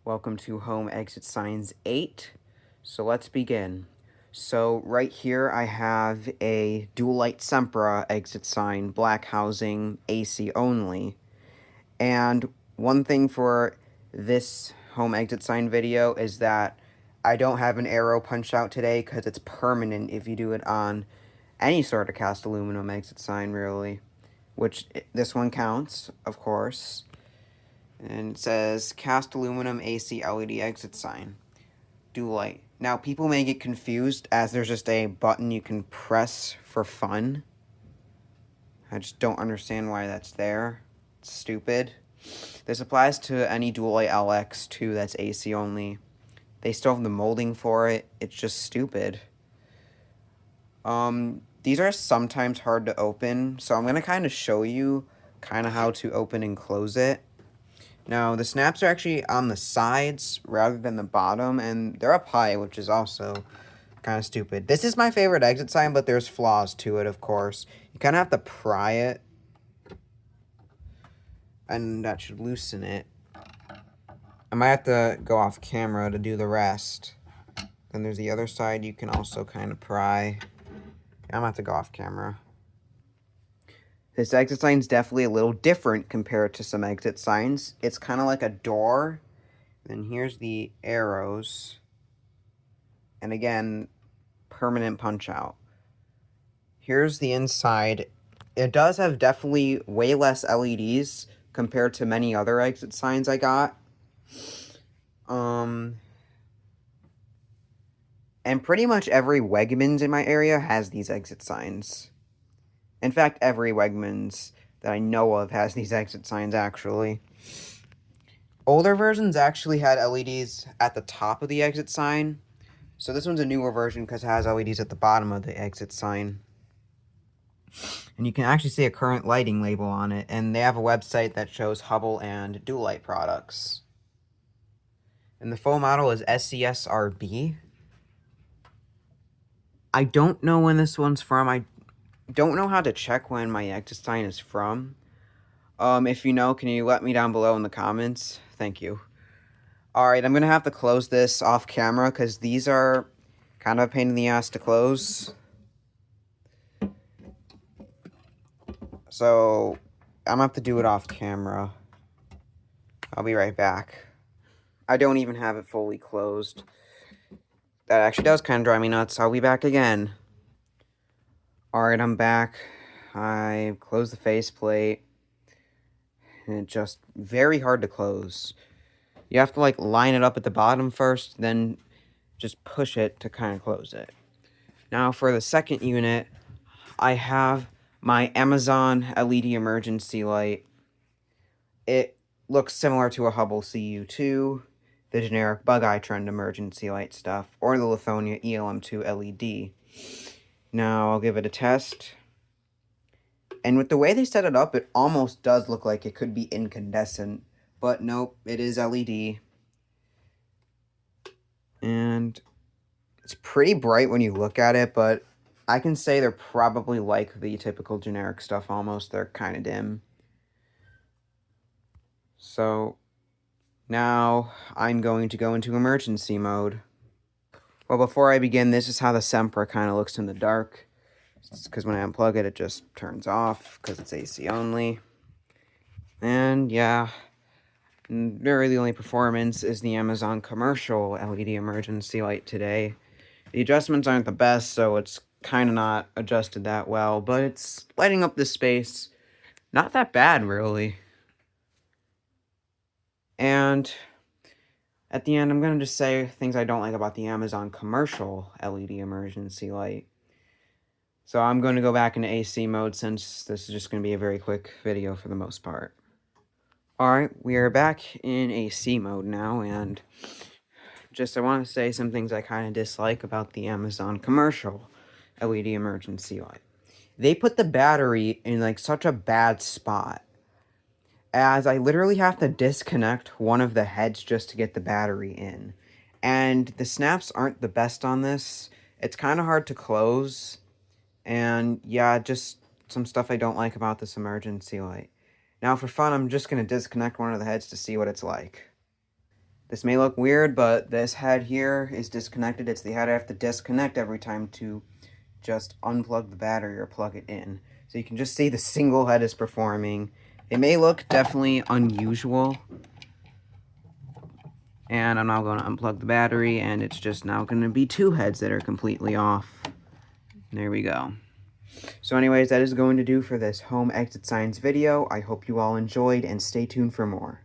Welcome to Home Exit Signs 8. So let's begin. So right here I have a Dual-Light Sempra exit sign, black housing, AC only. And one thing for this home exit sign video is that I don't have an arrow punch out today because it's permanent if you do it on any sort of cast aluminum exit sign, really. Which this one counts, of course. And it says cast aluminum AC LED exit sign. Dual-Light. Now, people may get confused as there's just a button you can press for fun. I just don't understand why that's there. It's stupid. This applies to any Dual-Light LX too that's AC only. They still have the molding for it. It's just stupid. These are sometimes hard to open, so I'm going to kind of show you kind of how to open and close it. Now, the snaps are actually on the sides rather than the bottom, and they're up high, which is also kind of stupid. This is my favorite exit sign, but there's flaws to it, of course. You kind of have to pry it, and that should loosen it. I might have to go off camera to do the rest. Then there's the other side you can also kind of pry. I'm going to have to go off camera. This exit sign is definitely a little different compared to some exit signs. It's kind of like a door. And here's the arrows. And again, permanent punch out. Here's the inside. It does have definitely way less LEDs compared to many other exit signs I got. And pretty much every Wegmans in my area has these exit signs. In fact, every Wegmans that I know of has these exit signs, actually. Older versions actually had LEDs at the top of the exit sign. So this one's a newer version because it has LEDs at the bottom of the exit sign. And you can actually see a current lighting label on it. And they have a website that shows Hubbell and Dual-Light products. And the full model is SCSRB. I don't know when this one's from. I don't know how to check when my exit sign is from. If you know, can you let me down below in the comments? Thank you. Alright, I'm going to have to close this off camera because these are kind of a pain in the ass to close. So, I'm going to have to do it off camera. I'll be right back. I don't even have it fully closed. That actually does kind of drive me nuts. I'll be back again. Alright, I'm back. I closed the faceplate. And it's just very hard to close. You have to like line it up at the bottom first, then just push it to kind of close it. Now for the second unit, I have my Amazon LED emergency light. It looks similar to a Hubbell CU2, the generic Bug Eye Trend emergency light stuff, or the Lithonia ELM2 LED. Now I'll give it a test. And with the way they set it up, it almost does look like it could be incandescent. But nope, it is LED. And it's pretty bright when you look at it, but I can say they're probably like the typical generic stuff almost. They're kind of dim. So now I'm going to go into emergency mode. Well, before I begin, this is how the Sempra kind of looks in the dark. Because when I unplug it, it just turns off because it's AC only. And yeah, really the only performance is the Amazon commercial LED emergency light today. The adjustments aren't the best, so it's kind of not adjusted that well, but it's lighting up this space. Not that bad, really. And at the end, I'm going to just say things I don't like about the Amazon commercial LED emergency light. So I'm going to go back into AC mode since this is just going to be a very quick video for the most part. Alright, we are back in AC mode now, and I want to say some things I kind of dislike about the Amazon commercial LED emergency light. They put the battery in like such a bad spot, as I literally have to disconnect one of the heads just to get the battery in. And the snaps aren't the best on this. It's kind of hard to close. And yeah, just some stuff I don't like about this emergency light. Now for fun, I'm just going to disconnect one of the heads to see what it's like. This may look weird, but this head here is disconnected. It's the head I have to disconnect every time to just unplug the battery or plug it in. So you can just see the single head is performing. It may look definitely unusual. And I'm now going to unplug the battery, and it's just now going to be 2 heads that are completely off. There we go. So anyways, that is going to do for this home exit signs video. I hope you all enjoyed, and stay tuned for more.